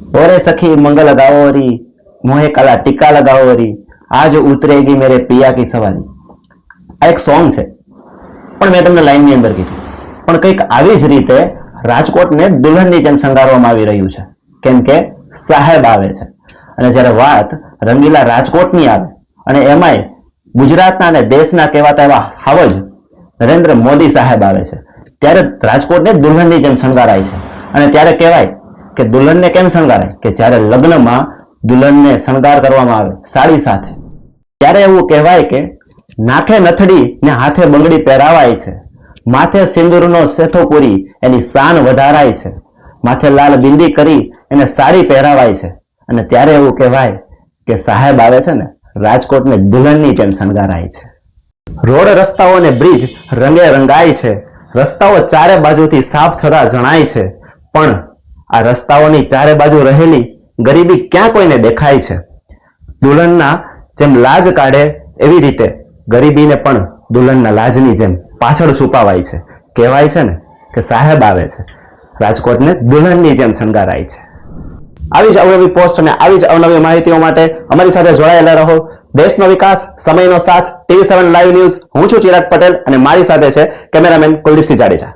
ओरे सखी मंगल लगाओ री, मोहे काला टीका लगाओ री, आज उतरेगी मेरे पिया की सवारी। આ એક સોંગ છે, પણ મેં તમને લાઈનની અંદર કીધું, પણ કંઈક આવી જ રીતે રાજકોટને દુલ્હનની જેમ શણગારવામાં આવી રહ્યું છે, કેમ કે સાહેબ આવે છે. અને જ્યારે વાત રંગીલા રાજકોટની આવે અને એમાંય ગુજરાતના અને દેશના કહેવાતા એવા હાવજ નરેન્દ્ર મોદી સાહેબ આવે છે, ત્યારે રાજકોટને દુલ્હનની જેમ શણગારાય છે. અને ત્યારે કહેવાય કે દુલ્હનને કેમ શણગારાય કે જ્યારે લગ્નમાં દુલ્હનને શણગાર કરવામાં આવે સાડી સાથે, ત્યારે એવું કહેવાય કે નાખે નથડી ને હાથે બંગડી પહેરાવાય છે, માથે સિંદૂરનો સેથો પૂરી એની શાન વધારાય છે, માથે લાલ બિંદી કરી એને સાડી પહેરાવાય છે. અને ત્યારે એવું કહેવાય કે સાહેબ આવે છે ને રાજકોટને દુલ્હનની જેમ શણગારાય છે. રોડ રસ્તાઓ અને બ્રિજ રંગે રંગાય છે, રસ્તાઓ ચારે બાજુથી સાફ થતા જણાય છે, પણ આ રસ્તાઓની ચારે બાજુ રહેલી ગરીબી ક્યાં કોઈને દેખાય છે. દુલ્હનના જેમ લાજ કાઢે એવી રીતે ગરીબીને પણ દુલ્હનના લાજની જેમ પાછળ છુપાવાય છે. કહેવાય છે ને કે સાહેબ આવે છે, રાજકોટને દુલ્હનની જેમ શણગારાય છે. આવી જ અવનવી પોસ્ટ અને આવી જ અવનવી માહિતીઓ માટે અમારી સાથે જોડાયેલા રહો. દેશનો વિકાસ, સમયનો સાથ, TV7 લાઈવ ન્યૂઝ. હું છું ચિરાગ પટેલ અને મારી સાથે છે કેમેરામેન કુલદીપસિંહ જાડેજા.